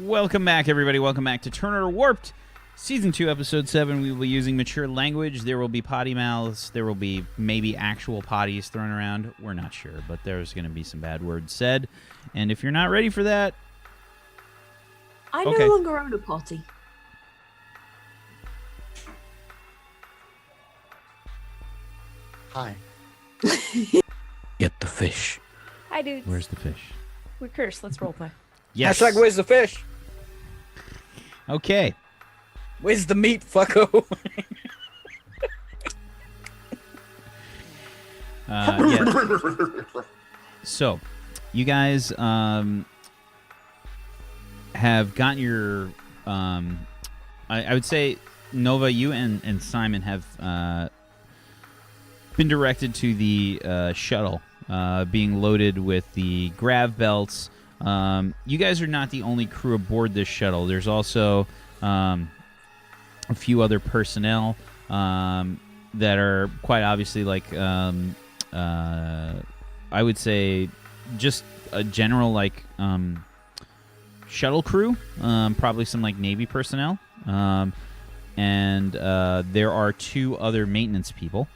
Welcome back, everybody. Welcome back to Turner Warped, Season 2, Episode 7. We will be using mature language. There will be potty mouths. There will be maybe actual potties thrown around. We're not sure, but there's going to be some bad words said. And if you're not ready for that... I no longer own a potty. Hi. Get the fish. Hi, dudes. Where's the fish? We're cursed. Let's roleplay. Yes. Hashtag where's the fish? Okay. Where's the meat, fucko? Yeah. So, you guys have gotten your... I would say, Nova, you and Simon have been directed to the shuttle being loaded with the grav belts. You guys are not the only crew aboard this shuttle. There's also a few other personnel that are quite obviously like I would say just a general like shuttle crew, probably some like Navy personnel, and there are two other maintenance people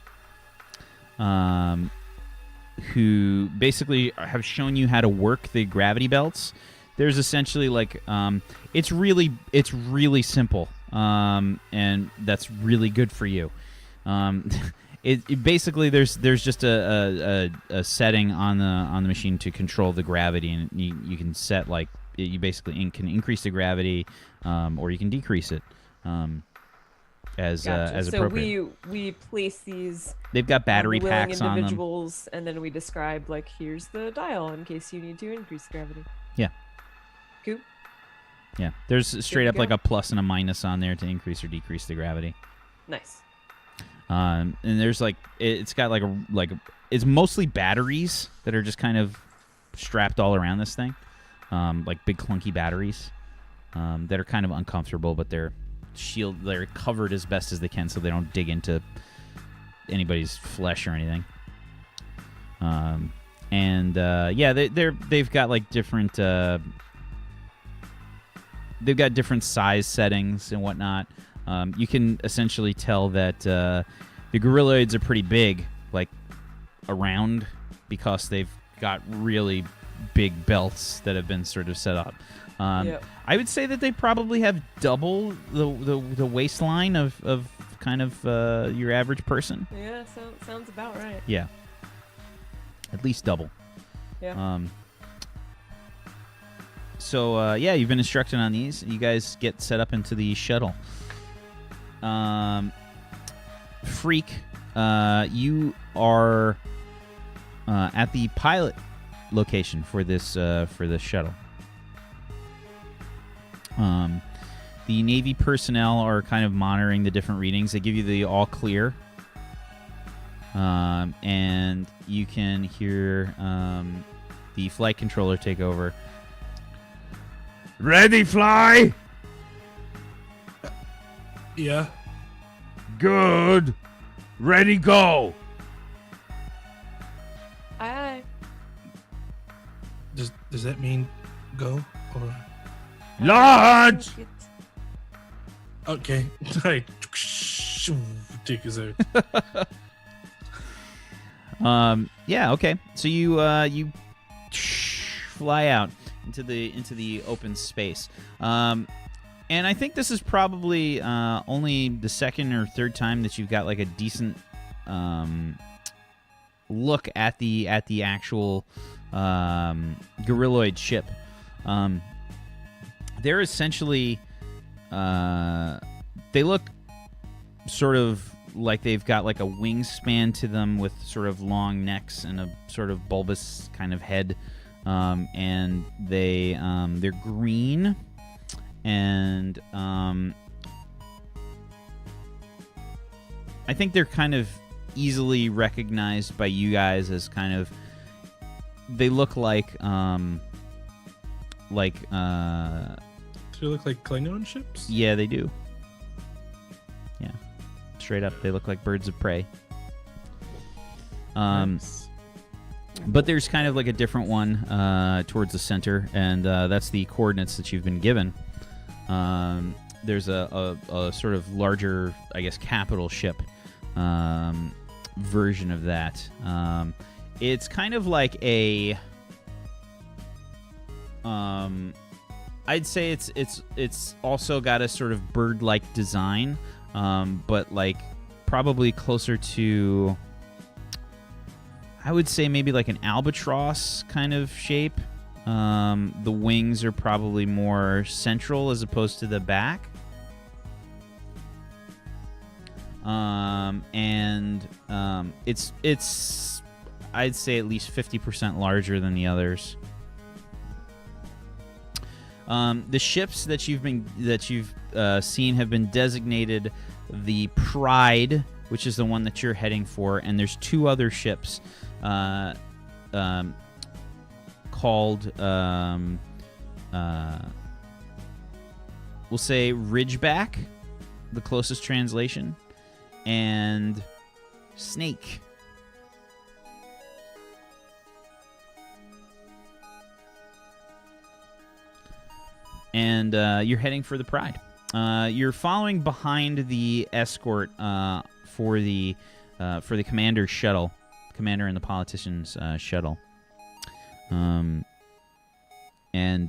who basically have shown you how to work the gravity belts. There's essentially like it's really simple, and that's really good for you. It basically there's just a setting on the machine to control the gravity, and you can set like you basically can increase the gravity, or you can decrease it as appropriate. So we place these. They've got battery packs on them. Individuals, and then we describe like here's the dial in case you need to increase gravity. Yeah. Cool. Yeah. There's straight up like a plus and a minus on there to increase or decrease the gravity. Nice. And there's like it's got like it's mostly batteries that are just kind of strapped all around this thing, like big clunky batteries that are kind of uncomfortable, but they're covered as best as they can so they don't dig into anybody's flesh or anything. They've got like different size settings and whatnot. You can essentially tell that the gorilloids are pretty big, like around, because they've got really big belts that have been sort of set up. I would say that they probably have double the waistline of kind of your average person. Yeah, sounds about right. Yeah, at least double. Yeah. You've been instructed on these. You guys get set up into the shuttle. Freak, you are at the pilot location for this shuttle. The Navy personnel are kind of monitoring the different readings. They give you the all clear, and you can hear the flight controller take over. Ready, fly? Yeah. Good. Ready, go. Aye. Does that mean go or Launch. okay? Right. Take his out. Okay. So you fly out into the open space. And I think this is probably only the second or third time that you've got like a decent look at the actual gorilloid ship. They're essentially they look sort of like they've got like a wingspan to them with sort of long necks and a sort of bulbous kind of head, and they're green. And I think they're kind of easily recognized by you guys as kind of, they look like Do they look like Klingon ships? Yeah, they do. Yeah, straight up, they look like birds of prey. Nice. But there's kind of like a different one towards the center, and that's the coordinates that you've been given. There's a sort of larger, I guess, capital ship version of that. It's kind of like a... I'd say it's also got a sort of bird-like design, but like probably closer to... I would say maybe like an albatross kind of shape. The wings are probably more central as opposed to the back. It's I'd say at least 50% larger than the others. The ships that you've seen have been designated the Pride, which is the one that you're heading for, and there's two other ships called we'll say Ridgeback, the closest translation, and Snake. And you're heading for the Pride. You're following behind the escort for the commander's shuttle, commander and the politician's shuttle. And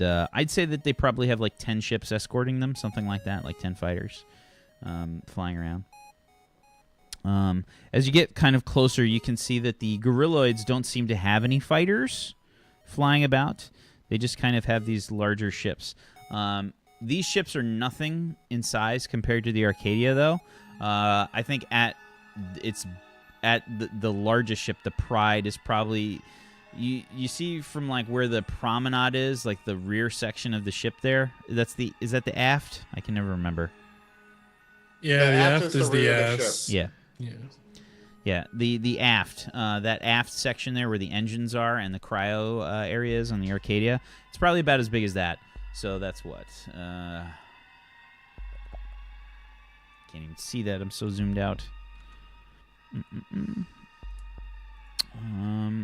I'd say that they probably have like 10 ships escorting them, something like that, like 10 fighters flying around. As you get kind of closer, you can see that the gorilloids don't seem to have any fighters flying about. They just kind of have these larger ships. These ships are nothing in size compared to the Arcadia, though. I think at the largest ship, the Pride, is probably... You see from like where the promenade is, like the rear section of the ship there. Is that the aft? I can never remember. Yeah, The the aft aft is is the the rear of the ass. Yeah. Yeah. Yeah, the aft, that aft section there where the engines are and the cryo areas on the Arcadia, it's probably about as big as that. So that's what? Can't even see that. I'm so zoomed out.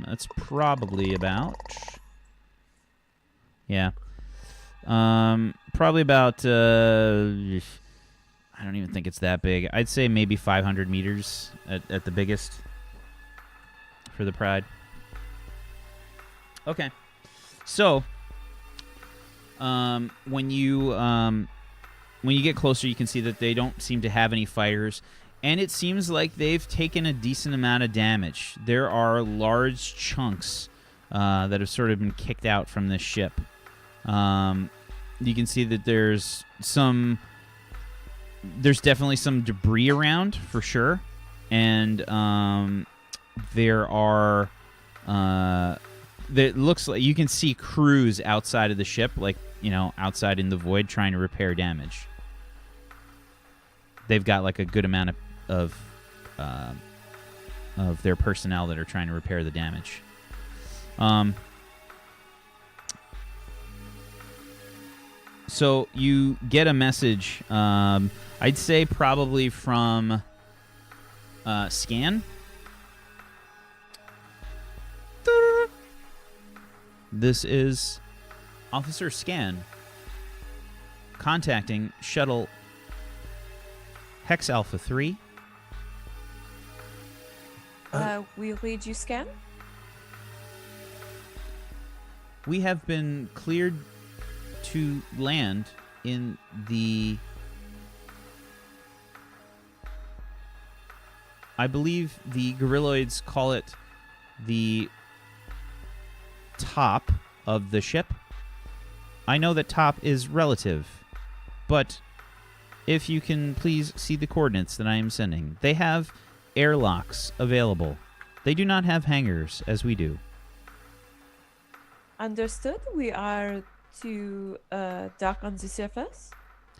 That's probably about... Yeah. Probably about... I don't even think it's that big. I'd say maybe 500 meters at the biggest for the Pride. Okay. So, when you get closer, you can see that they don't seem to have any fighters, and it seems like they've taken a decent amount of damage. There are large chunks that have sort of been kicked out from this ship. You can see that there's definitely some debris around for sure, and there are it looks like you can see crews outside of the ship, like, outside in the void, trying to repair damage. They've got like a good amount of their personnel that are trying to repair the damage. So you get a message, I'd say probably from Scan. This is Officer Scan contacting Shuttle Hex Alpha 3. We read you, Scan. We have been cleared to land in the... I believe the gorilloids call it the top of the ship. I know that top is relative, but if you can please see the coordinates that I am sending. They have airlocks available. They do not have hangars, as we do. Understood. We are to dock on the surface,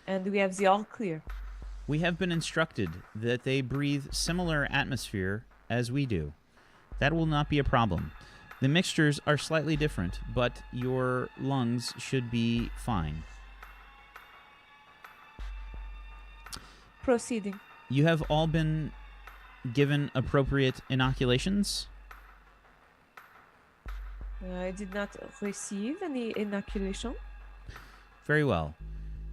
and we have the all clear. We have been instructed that they breathe similar atmosphere as we do. That will not be a problem. The mixtures are slightly different, but your lungs should be fine. Proceeding. You have all been given appropriate inoculations? I did not receive any inoculation. Very well.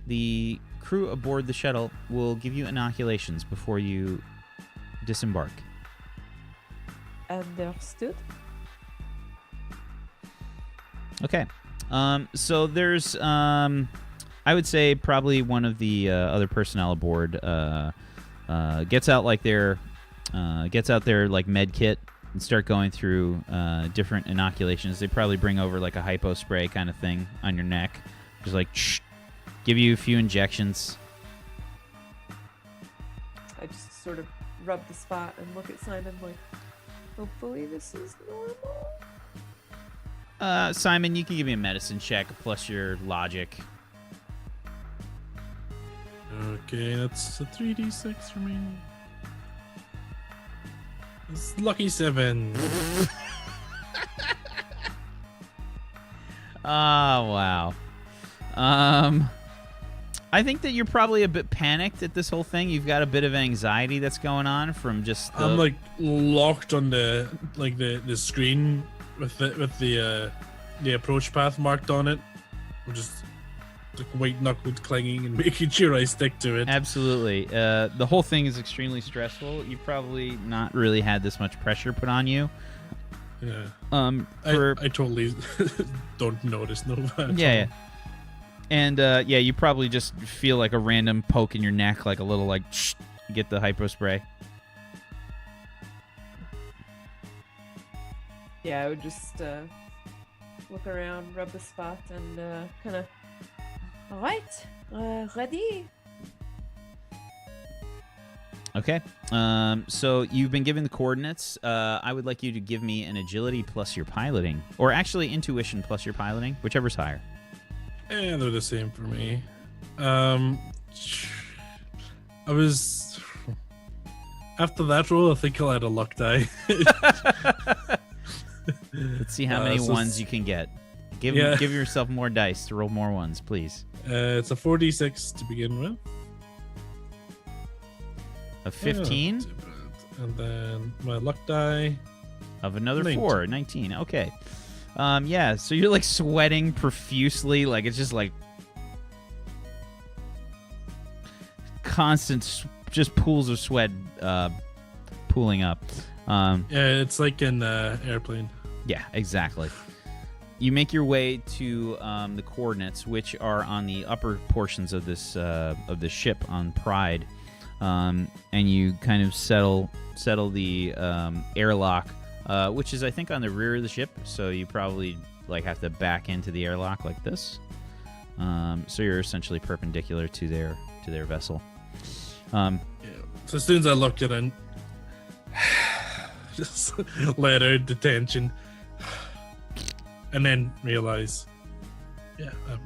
The crew aboard the shuttle will give you inoculations before you disembark. Understood. Okay. So there's, I would say probably one of the other personnel aboard gets out their like med kit and start going through different inoculations. They probably bring over like a hypo spray kind of thing on your neck, just like give you a few injections. I just sort of rub the spot and look at Simon like, hopefully this is normal. Simon, you can give me a medicine check plus your logic. Okay, that's a 3d6 for me. It's lucky 7. Oh, wow. I think that you're probably a bit panicked at this whole thing. You've got a bit of anxiety that's going on from just the... I'm like locked on the screen with the approach path marked on it. I'm just like white knuckled clanging and making sure I stick to it. Absolutely. The whole thing is extremely stressful. You've probably not really had this much pressure put on you. Yeah. I totally don't notice Nova. Yeah. And you probably just feel like a random poke in your neck, like a little like you get the hypo spray. Yeah, I would just look around, rub the spot, and kind of. All right, ready. Okay. So you've been given the coordinates. I would like you to give me an agility plus your piloting, or actually intuition plus your piloting, whichever's higher. Yeah, they're the same for me. I was after that roll. I think I'll add a luck die. Let's see how many ones you can get. Give yourself more dice to roll more ones, please. It's a 4d6 to begin with. A 15? And then my luck die. Of another 19. 4. 19. Okay. So you're like sweating profusely. Like it's just like constant just pools of sweat pooling up. Yeah, it's like an airplane. Yeah, exactly. You make your way to the coordinates, which are on the upper portions of this ship on Pride, and you kind of settle the airlock, which is I think on the rear of the ship. So you probably like have to back into the airlock like this. So you're essentially perpendicular to their vessel. Yeah. So as soon as I looked at it, just let out detention. And then realize, I'm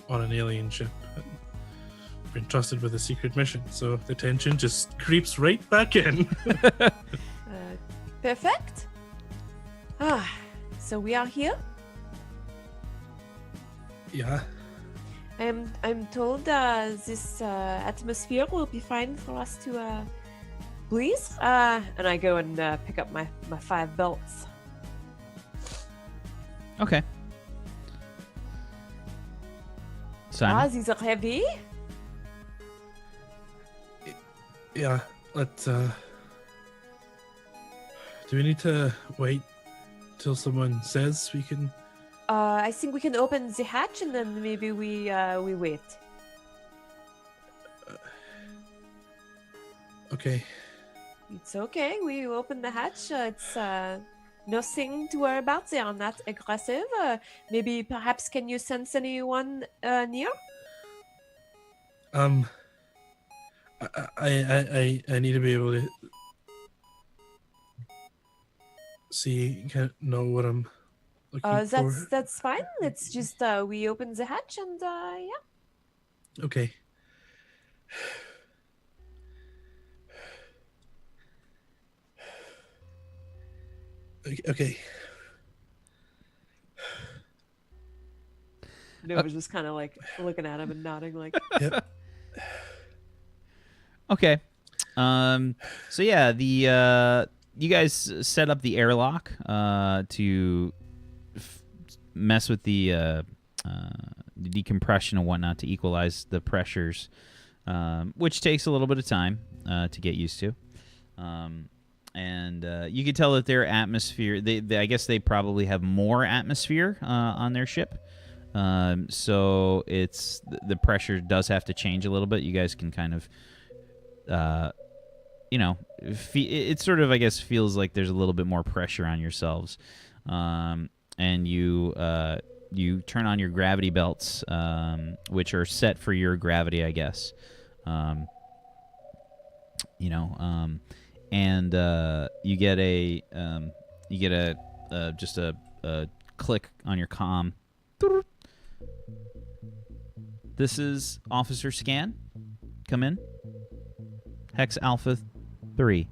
on an alien ship. I've been trusted with a secret mission, so the tension just creeps right back in. Perfect. So we are here. Yeah. I'm told this atmosphere will be fine for us to breathe. And I go and pick up my 5 belts. Okay. Simon? These are heavy. Yeah. Do we need to wait till someone says we can? I think we can open the hatch and then maybe we wait. Okay. It's okay. We open the hatch. It's nothing to worry about. They are not aggressive. Maybe perhaps can you sense anyone near? I need to be able to see, know what I'm looking for. That's fine. It's just we open the hatch and yeah. Okay. Okay. Nova's just kind of like looking at him and nodding like. Yep. Okay. So yeah, the you guys set up the airlock to mess with the decompression and whatnot to equalize the pressures, which takes a little bit of time to get used to. And you can tell that their atmosphere, I guess they probably have more atmosphere on their ship. So the pressure does have to change a little bit. You guys can kind of, it sort of, I guess, feels like there's a little bit more pressure on yourselves. And you turn on your gravity belts, which are set for your gravity, I guess. And you get just a click on your comm. This is Officer Scan. Come in. Hex Alpha 3.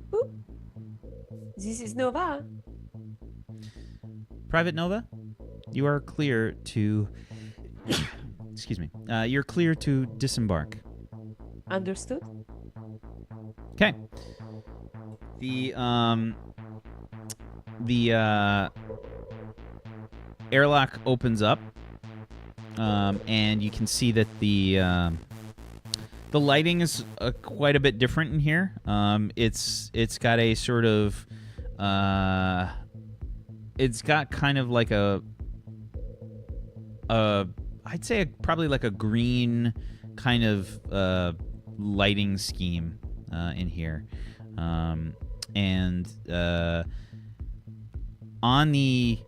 Boop. This is Nova. Private Nova, you are clear to... excuse me. You're clear to disembark. Understood. Okay. The airlock opens up, and you can see that the lighting is quite a bit different in here. It's got a sort of it's got kind of like I'd say probably like a green kind of lighting scheme in here. And on the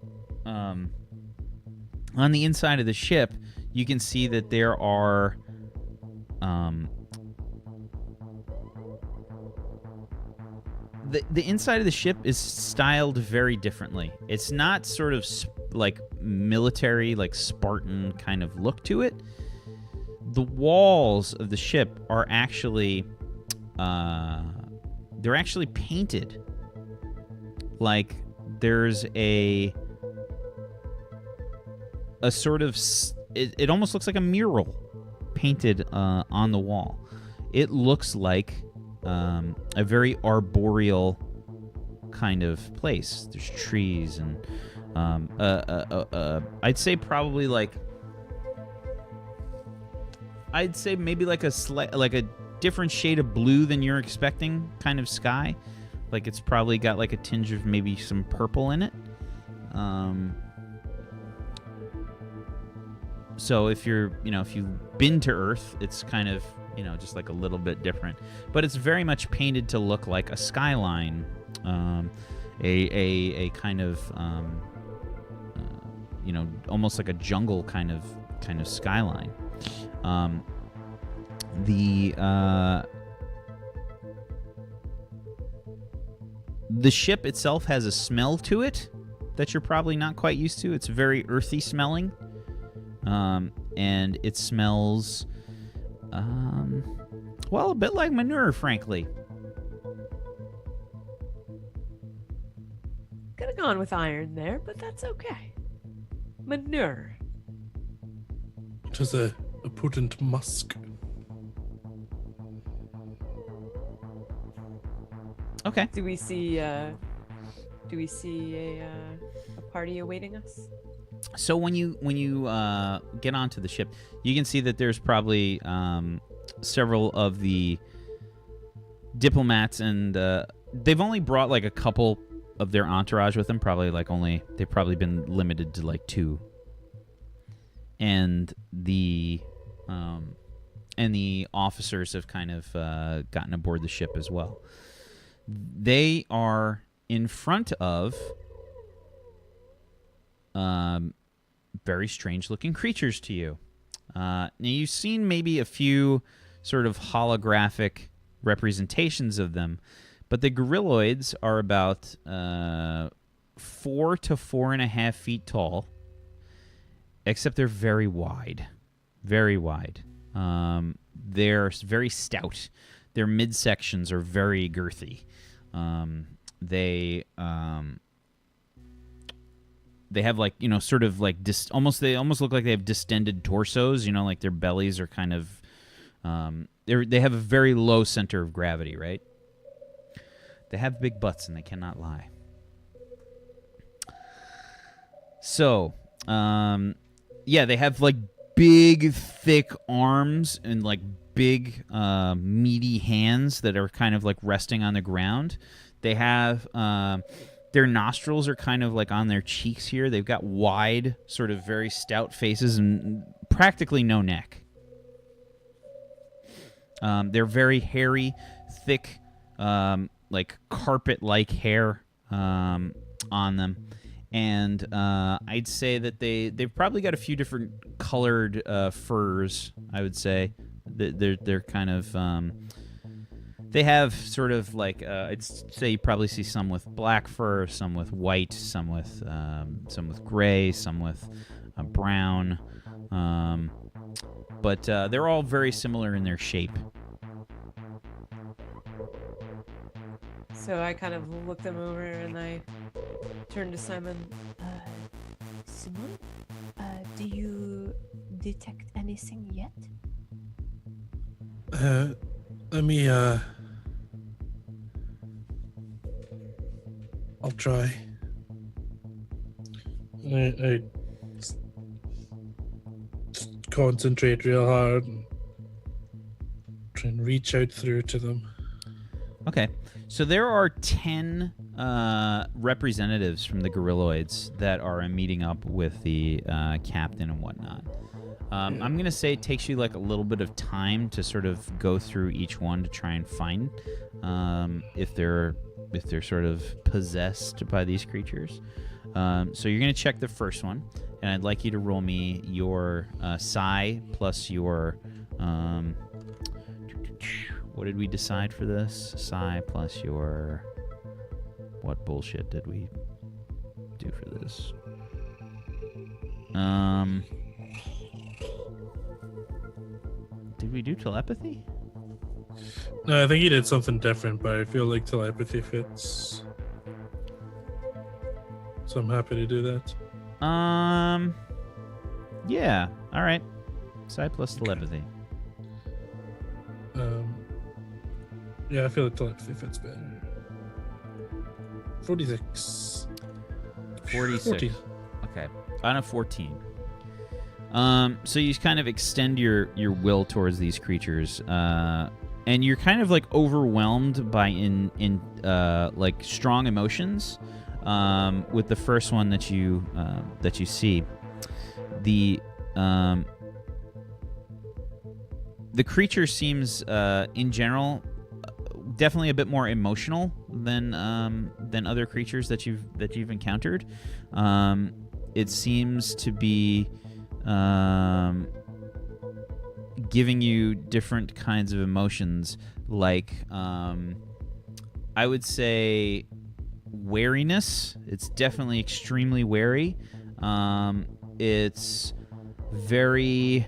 inside of the ship, you can see that there are the inside of the ship is styled very differently. It's not sort of like military, like Spartan kind of look to it. The walls of the ship are actually they're actually painted. Like there's a sort of it almost looks like a mural painted on the wall. It looks like a very arboreal kind of place. There's trees and I'd say probably like maybe like a different shade of blue than you're expecting kind of sky. Like it's probably got like a tinge of maybe some purple in it. So if you've been to Earth, it's kind of, just like a little bit different. But it's very much painted to look like a skyline, a kind of, almost like a jungle kind of skyline. The ship itself has a smell to it that you're probably not quite used to. It's very earthy smelling. And it smells, a bit like manure, frankly. Could have gone with iron there, but that's okay. Manure. It has a potent musk. Okay. Do we see a party awaiting us? So when you get onto the ship, you can see that there's probably several of the diplomats, and they've only brought like a couple of their entourage with them. They've probably been limited to like 2. And the officers have kind of gotten aboard the ship as well. They are in front of very strange-looking creatures to you. Now, you've seen maybe a few sort of holographic representations of them, but the gorilloids are about 4 to 4.5 feet tall, except they're very wide. Very wide. They're very stout. Their midsections are very girthy. They have like, sort of like they almost look like they have distended torsos, like their bellies are kind of they have a very low center of gravity, right? They have big butts and they cannot lie. So, yeah, they have like big, thick arms and like big, meaty hands that are kind of like resting on the ground. They have their nostrils are kind of like on their cheeks here. They've got wide, sort of very stout faces and practically no neck. They're very hairy, thick, like carpet-like hair on them. And I'd say that they've probably got a few different colored furs. I would say they're kind of they have sort of like I'd say you probably see some with black fur, some with white, some with gray, some with brown. But they're all very similar in their shape. So I kind of look them over and I turn to Simon. Simon, do you detect anything yet? Let me, I'll try. I concentrate real hard and try and reach out through to them. Okay. So there are 10 representatives from the Gorilloids that are meeting up with the captain and whatnot. I'm going to say it takes you like a little bit of time to sort of go through each one to try and find if they're sort of possessed by these creatures. So you're going to check the first one, and I'd like you to roll me your psi plus your... what did we decide for this? Psi plus your... What bullshit did we do for this? Did we do telepathy? No, I think he did something different, but I feel like telepathy fits. So I'm happy to do that. Yeah. All right. Psi plus telepathy. Yeah, I feel like telepathy fits better. 46. 46. 14. Okay. On a 14. So you kind of extend your will towards these creatures, and you're kind of like overwhelmed by like strong emotions, with the first one that you see. The creature seems, in general, definitely a bit more emotional than other creatures that you've encountered. It seems to be giving you different kinds of emotions, like I would say wariness. It's definitely extremely wary. It's very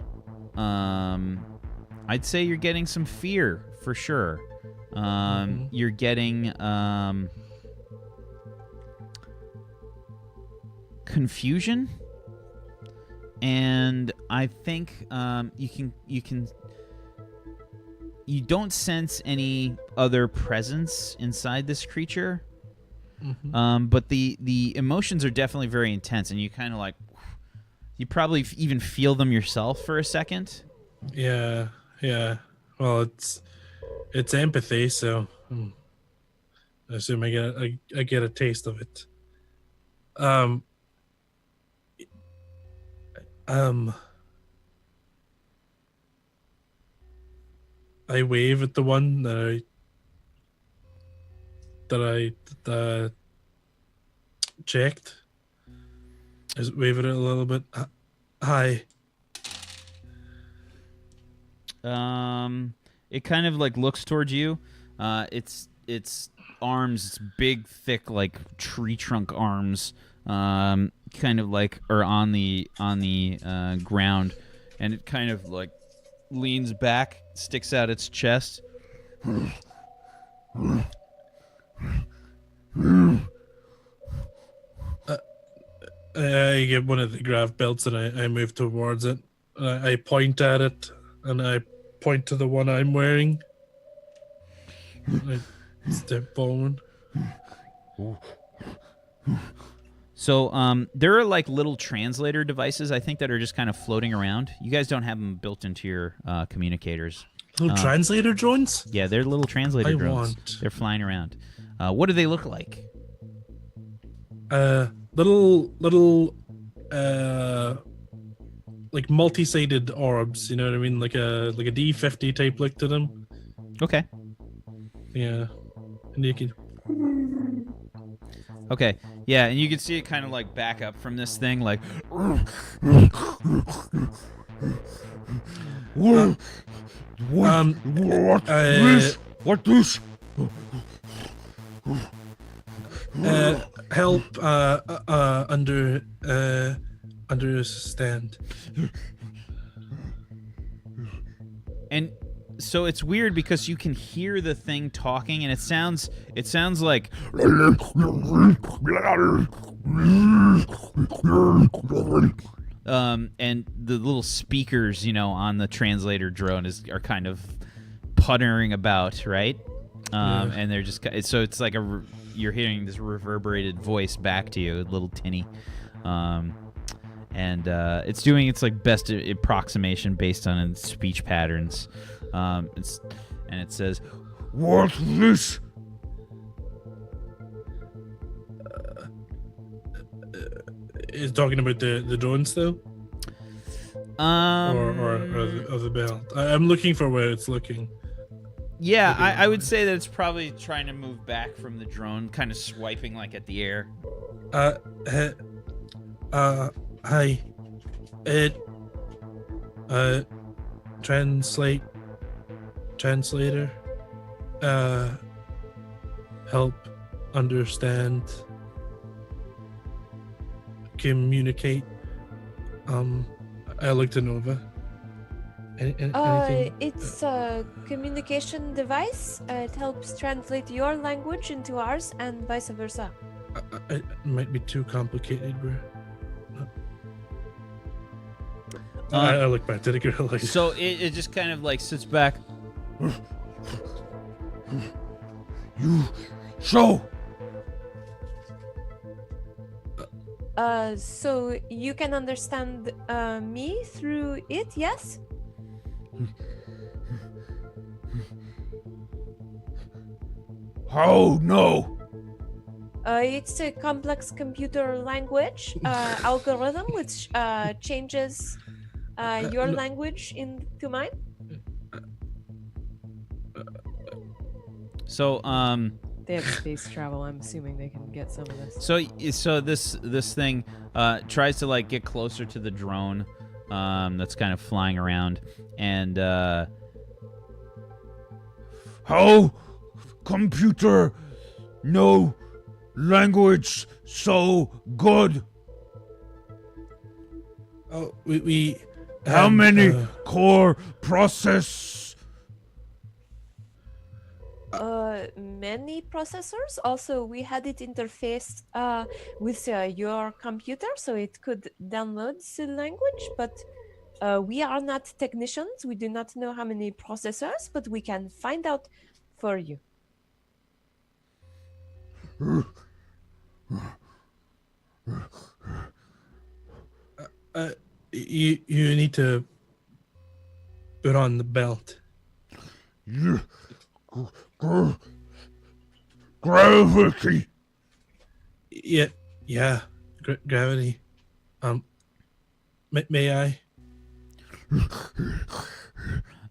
I'd say you're getting some fear for sure. You're getting confusion, and I think you don't sense any other presence inside this creature. But the emotions are definitely very intense, and you kind of like, you probably even feel them yourself for a second. Yeah. Well, it's empathy, so I assume I get a taste of it. I wave at the one that I checked. I just wave at it a little bit. Hi. It kind of like looks towards you. Its arms, its big, thick, like tree trunk arms, kind of like are on the ground, and it kind of like leans back, sticks out its chest. I get one of the grav belts and I move towards it. I point at it and I point to the one I'm wearing. I step forward. So there are like little translator devices, I think, that are just kind of floating around. You guys don't have them built into your communicators. Little translator drones? Yeah, they're little translator I drones. want. They're flying around. What do they look like? Little like multi-sided orbs, you know what I mean? Like a D50 type look to them. Okay. Yeah. And you can Okay. Yeah, and you can see it kind of like back up from this thing, like. What this? help understand. And so it's weird because you can hear the thing talking, and it sounds like. And the little speakers, on the translator drone are kind of puttering about, right? And they're just so it's like you're hearing this reverberated voice back to you, a little tinny, and it's doing its like best approximation based on its speech patterns. And it says, "What's this?" Is talking about the drones though, or the belt. I'm looking for where it's looking. Yeah, I would say that it's probably trying to move back from the drone, kind of swiping like at the air. Hi. Translator. Help understand. Communicate. I looked to Nova. Anything? It's a communication device. It helps translate your language into ours and vice versa. It might be too complicated, bro. I look back to the gorilla. So it just kind of like sits back. You show. So you can understand me through it, yes? Oh no. It's a complex computer language algorithm which changes your language into mine. So They have space travel. I'm assuming they can get some of this. So this thing tries to like get closer to the drone that's kind of flying around, and how computer no language so good. Oh, we how many core process? Many processors. Also, we had it interfaced with your computer, so it could download the language. But we are not technicians. We do not know how many processors, but we can find out for you. You need to put on the belt. Gravity. Yeah. Gravity. May I?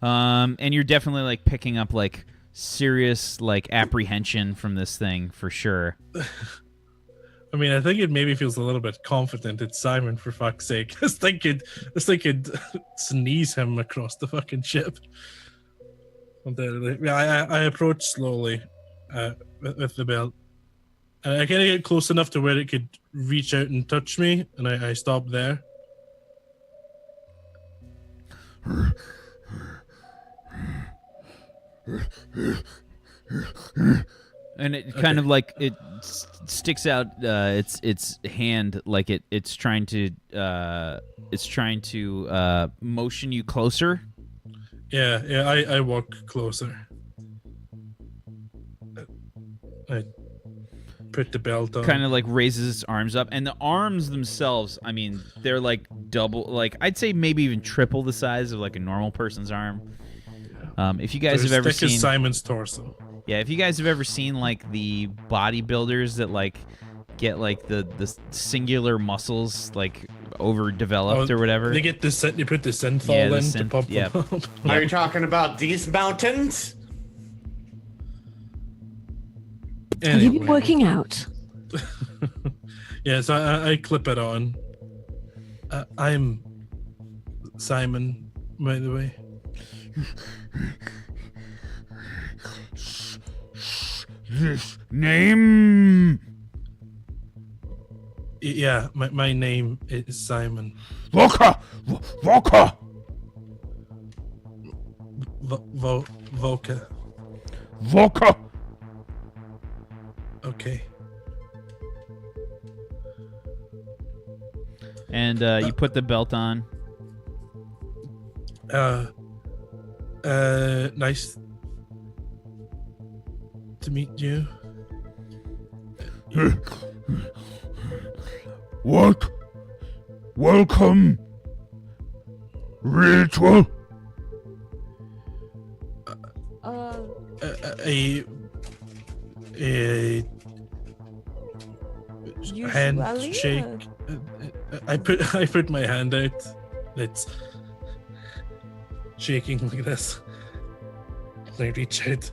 And you're definitely like picking up like serious like apprehension from this thing for sure. I mean, I think it maybe feels a little bit confident. It's Simon, for fuck's sake. This thing could sneeze him across the fucking ship. I approach slowly with the belt. And I kind of get close enough to where it could reach out and touch me, and I stop there. And it kind of like it sticks out its hand like it's trying to motion you closer. Yeah, I walk closer. put the belt on. kind of like raises its arms up, and the arms themselves, I mean, they're like double, like I'd say maybe even triple the size of like a normal person's arm. If you guys have ever thick as seen Simon's torso. Yeah, if you guys have ever seen like the bodybuilders that like get like the singular muscles like overdeveloped or whatever. They get this. You put the synthol Yeah, the in to synth- pump yeah. them up. Are you talking about these mountains? Have you been Anyway. working out? Yeah, so I clip it on. I'm Simon, by the way. Name Yeah, my name is Simon. Volker. Volka. Volker. Okay. And you put the belt on. Nice to meet you. What? Welcome. Ritual. A Usually, handshake. I put my hand out. It's shaking like this. I reach out.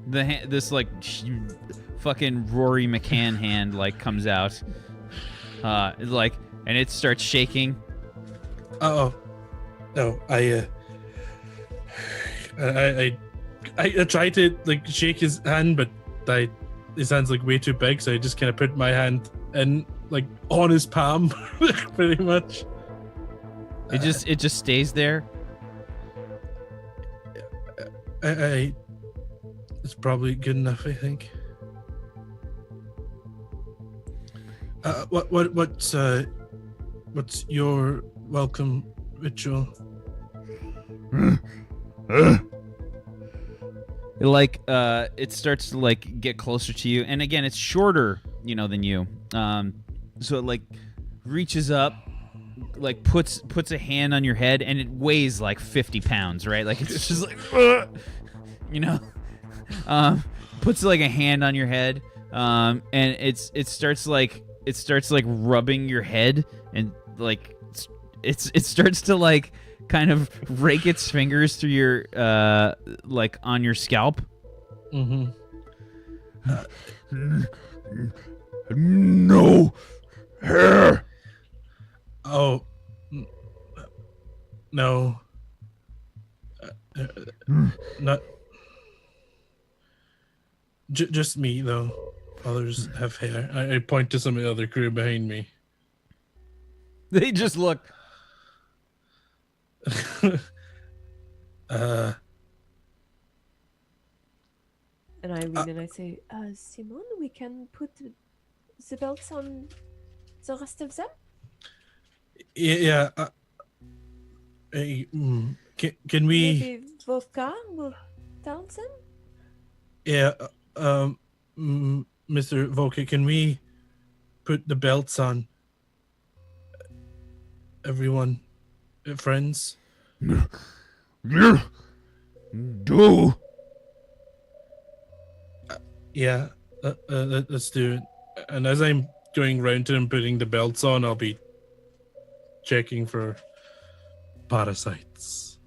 This like fucking Rory McCann hand like comes out, like, and it starts shaking. Oh, no! I tried to like shake his hand, but his hand's like way too big, so I just kind of put my hand in like on his palm, pretty much. It just stays there. It's probably good enough, I think. What's your welcome ritual? It starts to like get closer to you, and again, it's shorter, than you. So it like reaches up, like puts a hand on your head, and it weighs like 50 pounds, right? Like it's just like, puts like a hand on your head, and it starts like rubbing your head, and like it starts to like kind of rake its fingers through your like on your scalp. Mm-hmm. No hair. Oh, no. Not just me though. Others have hair. I point to some of the other crew behind me. They just look. And I lean and I say, Simon, we can put the belts on the rest of them? Yeah. Can we? Maybe Volka will tell them? Yeah. Mr. Volker, can we put the belts on everyone, friends? Do. Yeah, let's do it. And as I'm going round to them putting the belts on, I'll be checking for parasites.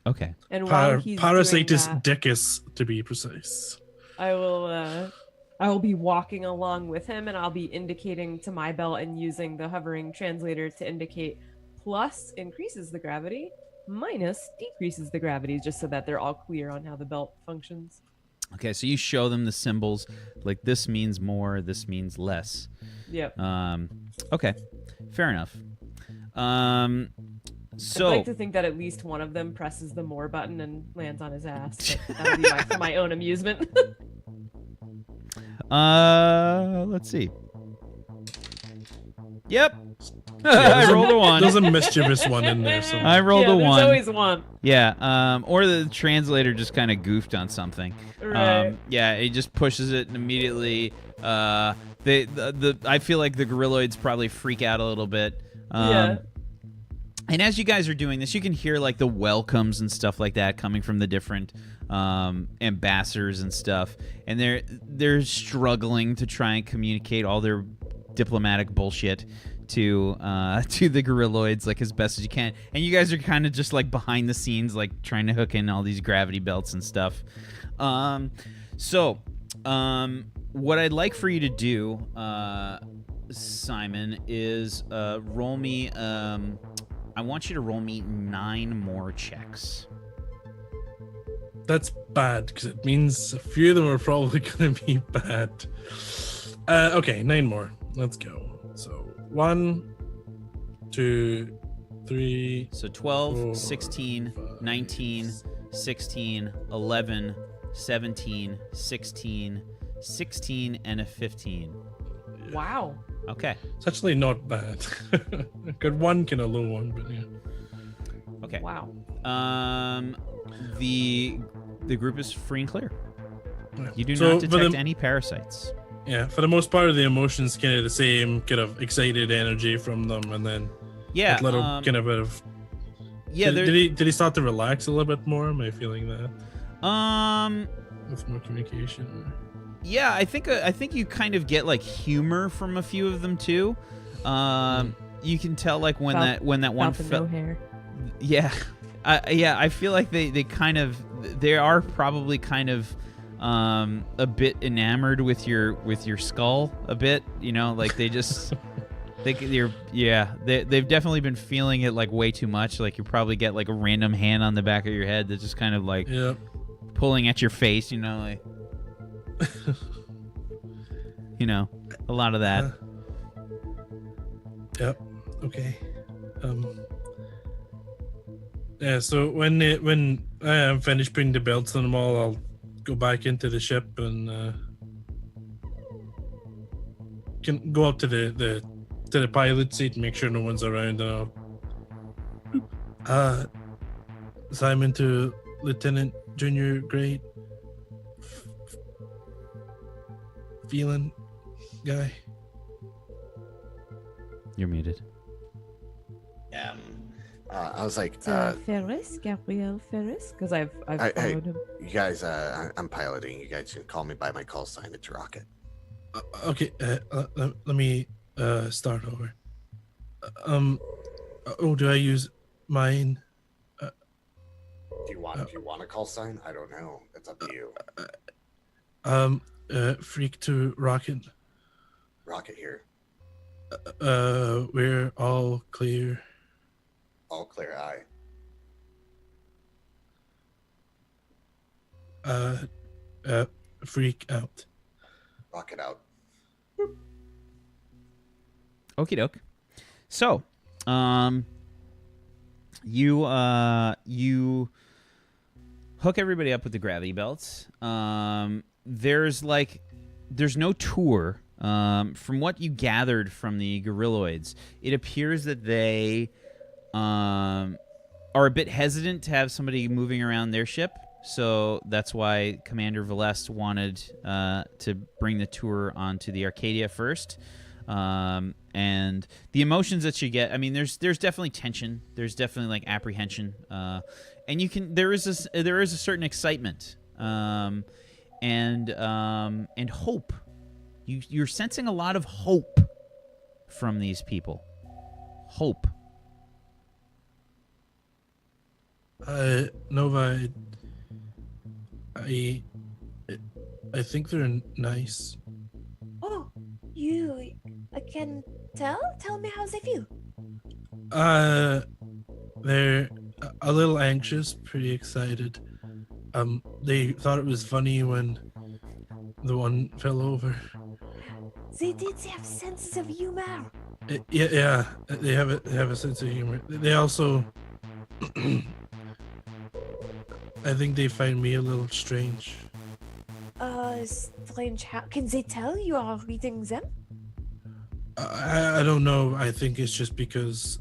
Okay. And while he's Parasitus doing that, dicus, to be precise. I will be walking along with him, and I'll be indicating to my belt and using the hovering translator to indicate plus increases the gravity, minus decreases the gravity, just so that they're all clear on how the belt functions. Okay, so you show them the symbols, like this means more, this means less. Yep. Okay, fair enough. So I'd like to think that at least one of them presses the more button and lands on his ass. But that would be for my own amusement. let's see. Yep. I rolled a 1. There's a mischievous one in there. So. I rolled a 1. There's always one. Yeah, or the translator just kind of goofed on something. Right. Yeah, he just pushes it and immediately. I feel like the gorilloids probably freak out a little bit. Yeah. And as you guys are doing this, you can hear like the welcomes and stuff like that coming from the different ambassadors and stuff, and they're struggling to try and communicate all their diplomatic bullshit to the gorilloids like as best as you can. And you guys are kind of just like behind the scenes, like trying to hook in all these gravity belts and stuff. What I'd like for you to do, Simon, is roll me. I want you to roll me 9 more checks. That's bad because it means a few of them are probably going to be bad. Okay, 9 more. Let's go. So 1, 2, 3. So 12, 4, 16, 5, 19, 16, 11, 17, 16, 16, and a 15. Wow. Okay. It's actually not bad. Good one, kind of low one, but yeah. Okay. Wow. The group is free and clear. Yeah. You do So not for detect the- any parasites. Yeah, for the most part, the emotions kind of the same, kind of excited energy from them, and then Yeah. that little kind of bit of. Yeah. Did he start to relax a little bit more? Am I feeling that Um. with more communication? Yeah, I think you kind of get like humor from a few of them too. You can tell like when that one About the no hair. Yeah, I feel like they are probably kind of a bit enamored with your skull a bit. You know, like they just they've definitely been feeling it like way too much. Like you probably get like a random hand on the back of your head that's just kind of like pulling at your face. You know, like. You know, a lot of that. Yep. Okay. Yeah. So when I am finished putting the belts on them all, I'll go back into the ship and can go up to the pilot seat and make sure no one's around. And I'll Simon to Lieutenant Junior Grade. Feeling guy. You're muted. I was like, Ferris, Gavriel Ferris, because I've followed him. you guys, I'm piloting. You guys can call me by my call sign. It's Rocket. Okay, let me start over. Do I use mine? Do you want a call sign? I don't know. It's up to you. Freak to Rocket. Rocket here. We're all clear. All clear. Freak out. Rocket out. Okie doke. So, you hook everybody up with the gravity belts. There's no tour. From what you gathered from the gorilloids, it appears that they are a bit hesitant to have somebody moving around their ship. So that's why Commander Velest wanted to bring the tour onto the Arcadia first. And the emotions that you get, I mean, there's definitely tension. There's definitely like apprehension, and there is a certain excitement, and hope. You're sensing a lot of hope from these people. Hope. Nova, I think they're nice. Oh, I can tell? Tell me how they feel. They're a little anxious, pretty excited. They thought it was funny when the one fell over. They have senses of humor. Yeah, they have a sense of humor. They also, I think they find me a little strange. Strange. How can they tell you are reading them? I don't know. I think it's just because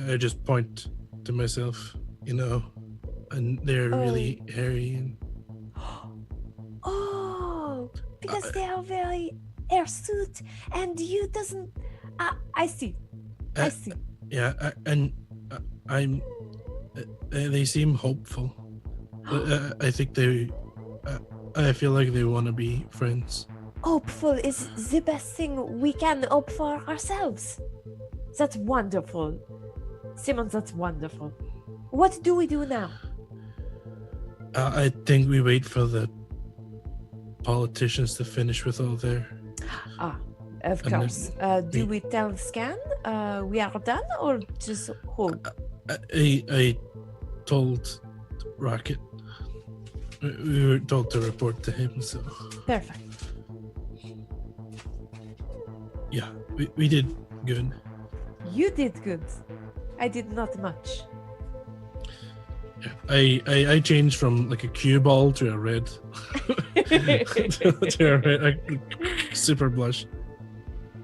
I just point to myself, and they're really hairy. And Oh, because they are very hirsute, and you doesn't. I see. I see. yeah, I'm. They seem hopeful. I think they. I feel like they want to be friends. Hopeful is the best thing we can hope for ourselves. That's wonderful. Simon, that's wonderful. What do we do now? I think we wait for the politicians to finish with all their. Of And course. Do we tell Scan we are done or just hold? I told Rocket. We were told to report to him, so Perfect. yeah, we did good. You did good. I did not much. Yeah, I changed from like a cue ball to a red. to a red, super blush.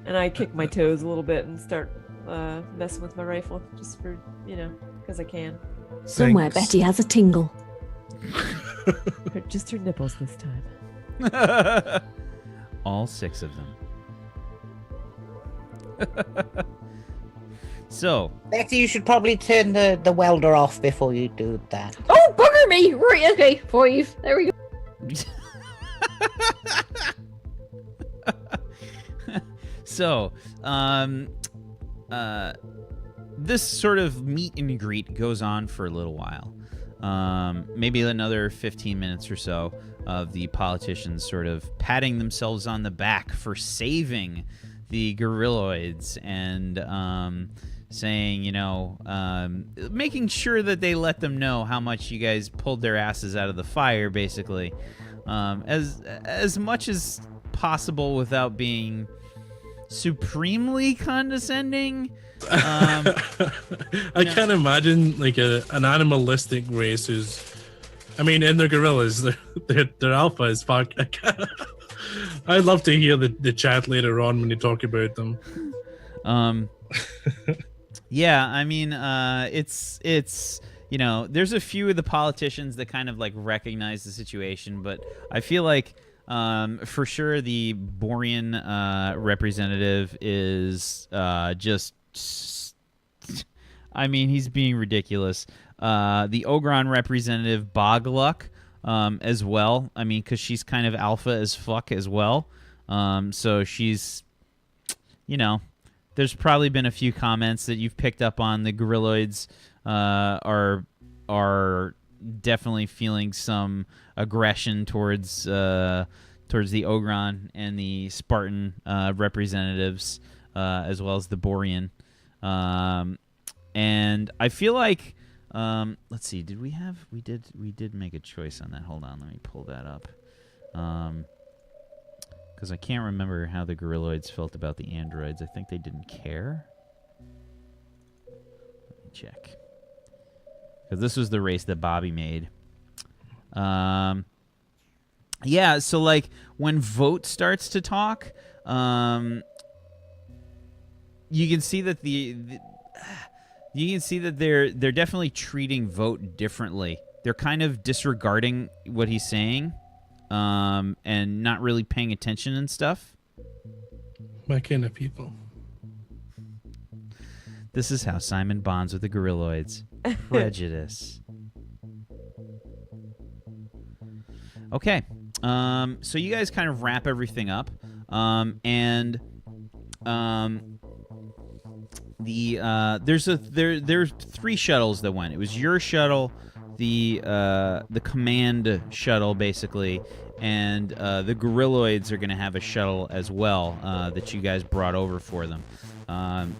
And I kick my toes a little bit and start messing with my rifle, just for, because I can. Somewhere Thanks. Betty has a tingle. Just her nipples this time. All 6 of them. So, Betty, you should probably turn the welder off before you do that. Oh, bugger me! Right, okay, 5. There we go. so, this sort of meet and greet goes on for a little while. Maybe another 15 minutes or so of the politicians sort of patting themselves on the back for saving the gorilloids and saying, making sure that they let them know how much you guys pulled their asses out of the fire, basically, as much as possible without being supremely condescending. I can't imagine like an animalistic race who's, and they're gorillas. They're alpha as fuck. I'd love to hear the chat later on when you talk about them. Yeah, it's there's a few of the politicians that kind of like recognize the situation, but I feel like for sure the Borean representative is just. He's being ridiculous. The Ogron representative, Bogluck, as well. Because she's kind of alpha as fuck as well. So she's, there's probably been a few comments that you've picked up on. The gorilloids are definitely feeling some aggression towards the Ogron and the Spartan representatives, as well as the Borean. And I feel like, let's see, we did make a choice on that. Hold on, let me pull that up. Because I can't remember how the gorilloids felt about the androids. I think they didn't care. Let me check. Because this was the race that Bobby made. Yeah, so like when Vote starts to talk, you can see that they're definitely treating Vote differently. They're kind of disregarding what he's saying, and not really paying attention and stuff. My kind of people. This is how Simon bonds with the gorilloids. Prejudice. Okay, so you guys kind of wrap everything up, and there's 3 shuttles that went. It was your shuttle, the command shuttle, basically, and the gorilloids are going to have a shuttle as well that you guys brought over for them.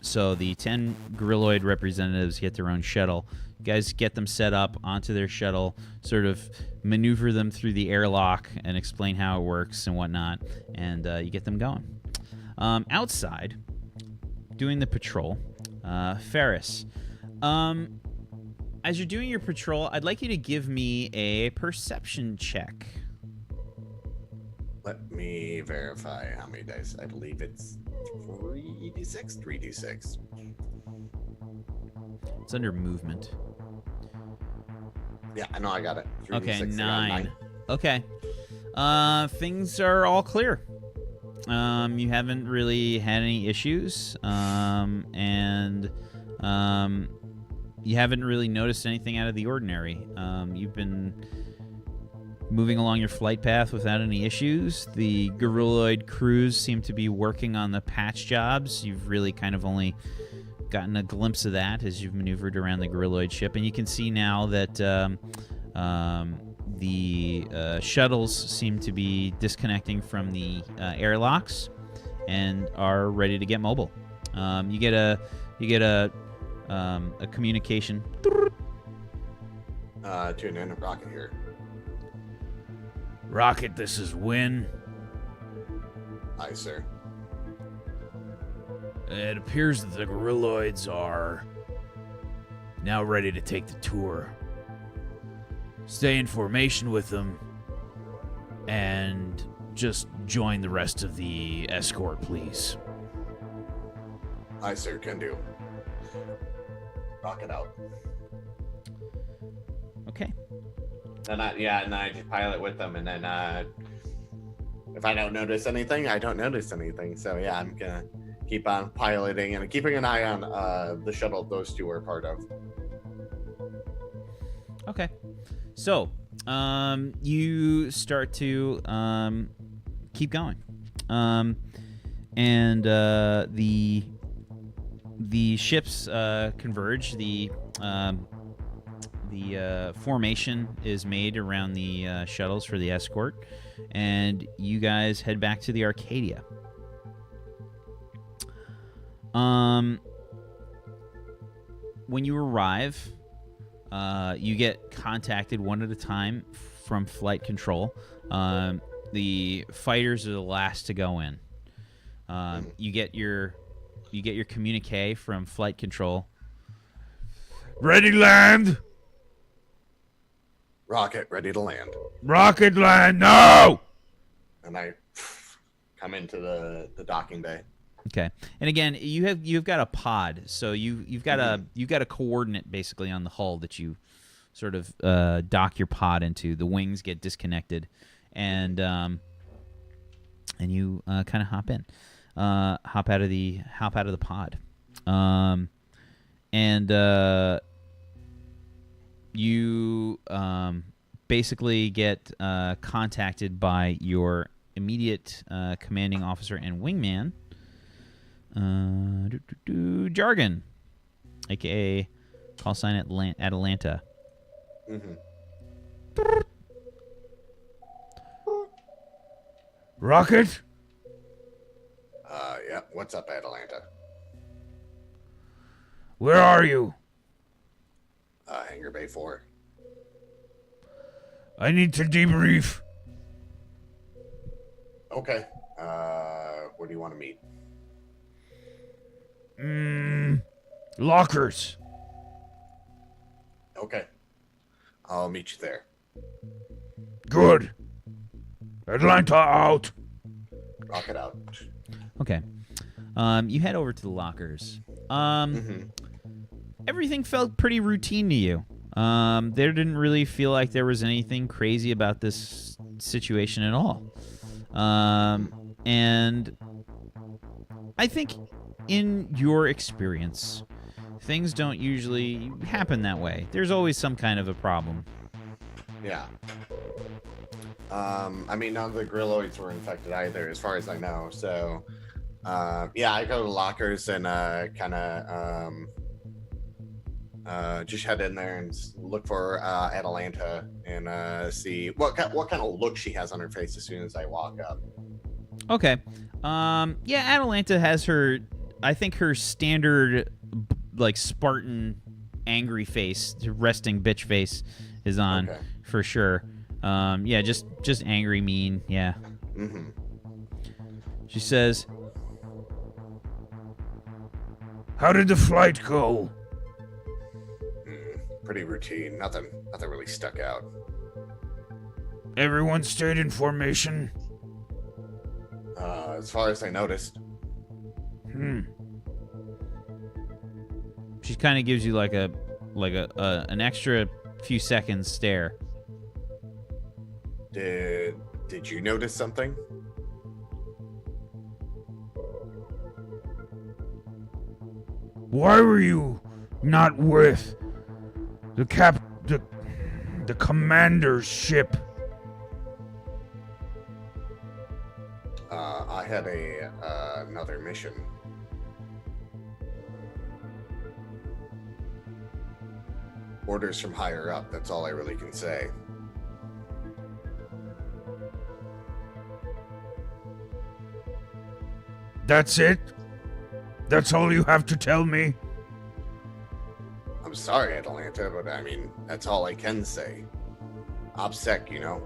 So the 10 gorilloid representatives get their own shuttle. You guys get them set up onto their shuttle, sort of maneuver them through the airlock and explain how it works and whatnot, and you get them going. Outside, doing the patrol, Ferris. As you're doing your patrol, I'd like you to give me a perception check. Let me verify how many dice. I believe it's 3d6. 3d6. It's under movement. Yeah, I know I got it. 3d6, Okay, I got 9. Okay. Things are all clear. You haven't really had any issues, and you haven't really noticed anything out of the ordinary. You've been moving along your flight path without any issues. The Gorilloid crews seem to be working on the patch jobs. You've really kind of only gotten a glimpse of that as you've maneuvered around the Gorilloid ship, and you can see now that the shuttles seem to be disconnecting from the airlocks and are ready to get mobile. You get a communication. Tune in, Rocket here. Rocket, this is Win. Aye, sir. It appears that the Gorilloids are now ready to take the tour. Stay in formation with them and just join the rest of the escort, please. Aye, sir, can do. Rocket out. Okay. And I just pilot with them, and then if I don't notice anything, I don't notice anything. So yeah, I'm gonna keep on piloting and keeping an eye on the shuttle those two are part of. Okay. So, you start to keep going. And the ships converge. The formation is made around the shuttles for the escort, and you guys head back to the Arcadia. When you arrive, you get contacted one at a time from flight control. The fighters are the last to go in. You get your communique from flight control. Ready land. Rocket ready to land. Rocket land. No. And I come into the docking bay. Okay, and again, you've got a pod, so you've got a coordinate basically on the hull that you sort of dock your pod into. The wings get disconnected, and you kind of hop in, hop out of the pod, and you basically get contacted by your immediate commanding officer and wingman. Jargon, aka call sign Atalanta. Mm-hmm. Rocket. Yeah. What's up, Atalanta? Where are you? Hangar Bay 4. I need to debrief. Okay. Where do you want to meet? Lockers. Okay. I'll meet you there. Good. Atlanta out. Rocket out. Okay. You head over to the lockers. Everything felt pretty routine to you. There didn't really feel like there was anything crazy about this situation at all. And I think in your experience, things don't usually happen that way. There's always some kind of a problem. Yeah. I mean, none of the Grilloids were infected either, as far as I know. So, yeah, I go to the lockers and kind of just head in there and look for Atalanta and see what kind of look she has on her face as soon as I walk up. Okay. Yeah, Atalanta has her, I think her standard, like, Spartan angry face, resting bitch face is on for sure. Yeah, just angry, mean, yeah. Mm-hmm. She says, "How did the flight go?" Pretty routine. Nothing really stuck out. Everyone stayed in formation? as far as I noticed. She kind of gives you like an extra few seconds stare. Did you notice something? Why were you not with the commander's ship? I had another mission. Orders from higher up, that's all I really can say. That's it? That's all you have to tell me? I'm sorry, Atalanta, but I mean, that's all I can say. OPSEC, you know?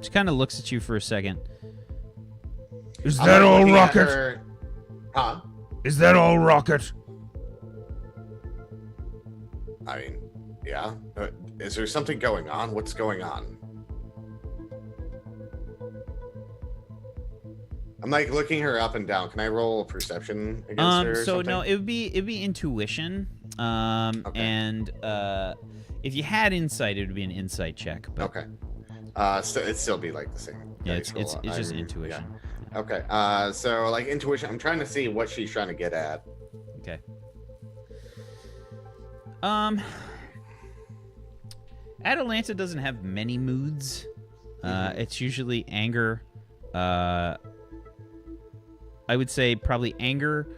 She kind of looks at you for a second. Is that all, Rocket? Huh? Is that all, Rocket? I mean, yeah. Is there something going on? What's going on? I'm like looking her up and down. Can I roll perception against her? Or So something? no, it'd be intuition. Okay. And if you had insight, it would be an insight check. But Okay. So it'd still be like the same. yeah, dice it's roll. just Yeah. intuition. Okay. So like intuition, I'm trying to see what she's trying to get at. Okay. Atalanta doesn't have many moods. It's usually anger. I would say probably anger,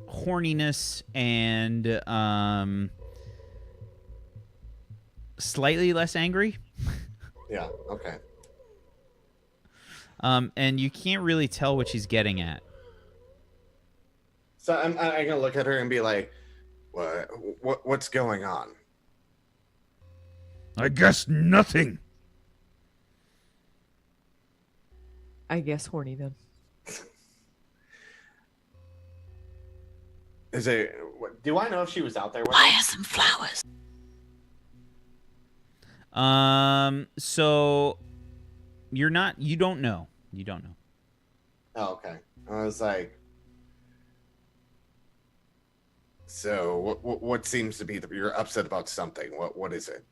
horniness, and slightly less angry. Yeah. Okay. And you can't really tell what she's getting at. So I'm gonna look at her and be like, what's going on? I guess nothing. I guess horny then. Is it? Do I know if she was out there? Buy us some flowers. So you don't know. You don't know. Oh, okay. I was like, so what seems to be you're upset about something? What is it?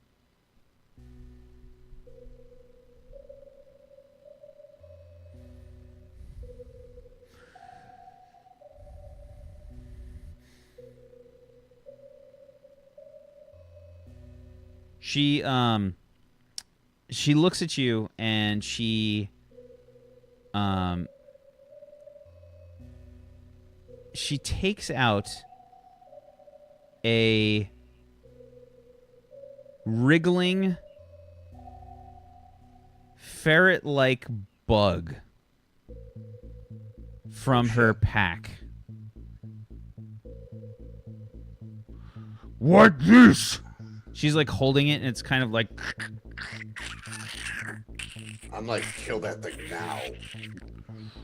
She looks at you and she takes out a wriggling ferret-like bug from her pack. What this? She's like holding it, and it's kind of like. I'm like, kill that thing now.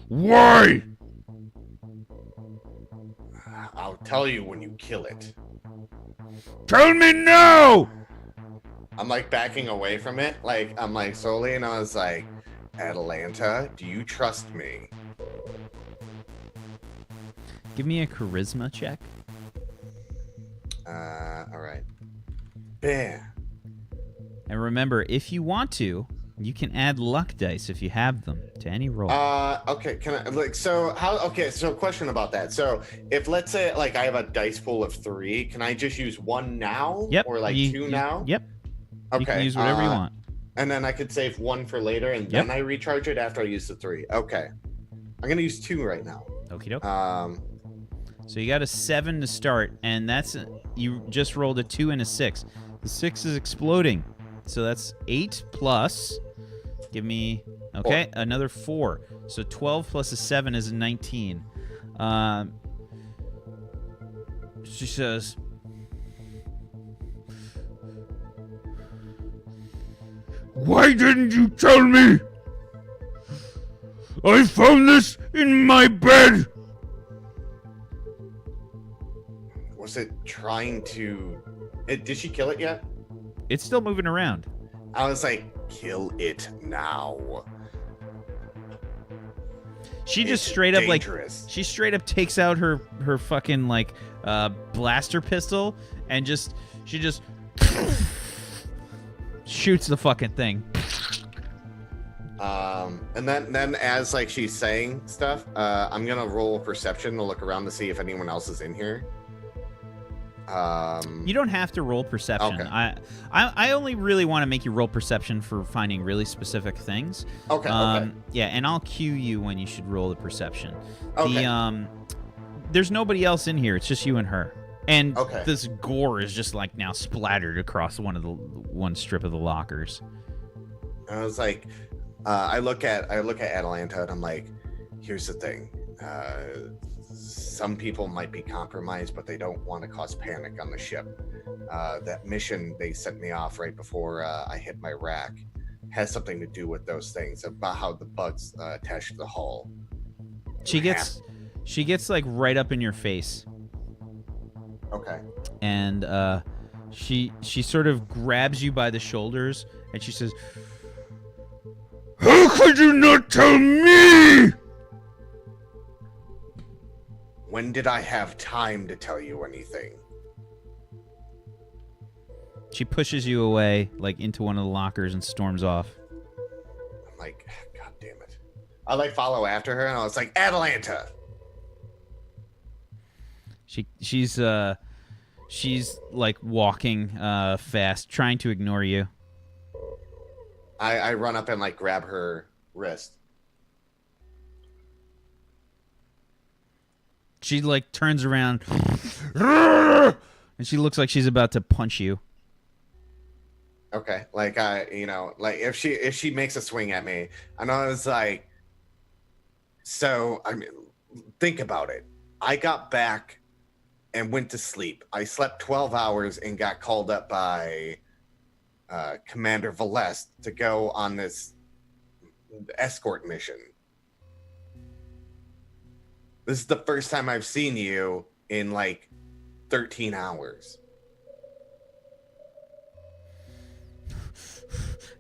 Why? I'll tell you when you kill it. Tell me now! I'm like backing away from it, like I'm like slowly, and I was like, Atalanta, do you trust me? Give me a charisma check. All right. Bam. And remember, if you want to, you can add luck dice if you have them to any roll. Okay, can I like so how okay, so question about that. So if let's say like I have a dice pool of 3, can I just use 1 now? Yep. Or like 2 now? Yep. Okay. You can use whatever you want. And then I could save 1 for later and then I recharge it after I use the 3. Okay. I'm gonna use 2 right now. Okie doke. So you got a 7 to start, and you just rolled a 2 and a 6. The 6 is exploding. So that's 8 plus. Give me. Okay, 4. Another 4. So 12 plus a 7 is 19. She says, Why didn't you tell me? I found this in my bed. Was it trying to did she kill it yet? it's still moving around. I was like, kill it now. She just It's straight up dangerous. like she straight up takes out her fucking like blaster pistol and she just shoots the fucking thing. And then as like she's saying stuff, I'm gonna roll perception to look around to see if anyone else is in here. You don't have to roll perception. Okay. I only really want to make you roll perception for finding really specific things. Okay. Okay. Yeah, and I'll cue you when you should roll the perception. Okay. There's nobody else in here. It's just you and her. And Okay. this gore is just like now splattered across one strip of the lockers. I was like, I look at Atalanta and I'm like, here's the thing. Some people might be compromised, but they don't want to cause panic on the ship. That mission they sent me off right before I hit my rack has something to do with those things about how the bugs attached to the hull. She gets like right up in your face. Okay. And she sort of grabs you by the shoulders and she says, How could you not tell me? When did I have time to tell you anything? she pushes you away like into one of the lockers and storms off. I'm like, God damn it. I like follow after her and I was like, Atalanta. She's like walking fast, trying to ignore you. I run up and like grab her wrist. She like turns around and she looks like she's about to punch you. Okay, like like if she makes a swing at me, and I was like, so I mean, think about it. I got back and went to sleep. I slept 12 hours and got called up by Commander Valest to go on this escort mission. This is the first time I've seen you in like 13 hours.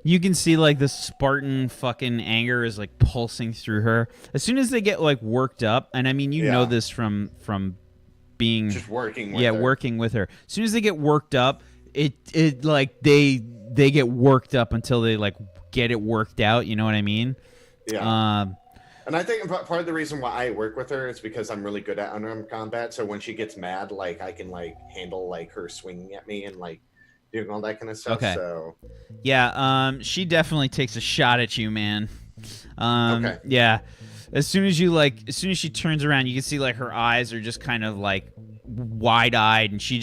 You can see like the Spartan fucking anger is like pulsing through her. As soon as they get like worked up, and I mean you know this from being just working with her. working with her. As soon as they get worked up, it like they get worked up until they like get it worked out, you know what I mean? Yeah. And I think part of the reason why I work with her is because I'm really good at unarmed combat. So when she gets mad, like I can like handle like her swinging at me and like doing all that kind of stuff. Okay. So yeah, she definitely takes a shot at you, man. Okay. Yeah. As soon as she turns around, you can see like her eyes are just kind of like wide-eyed, and she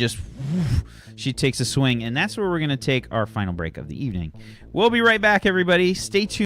takes a swing, and that's where we're gonna take our final break of the evening. We'll be right back, everybody. Stay tuned.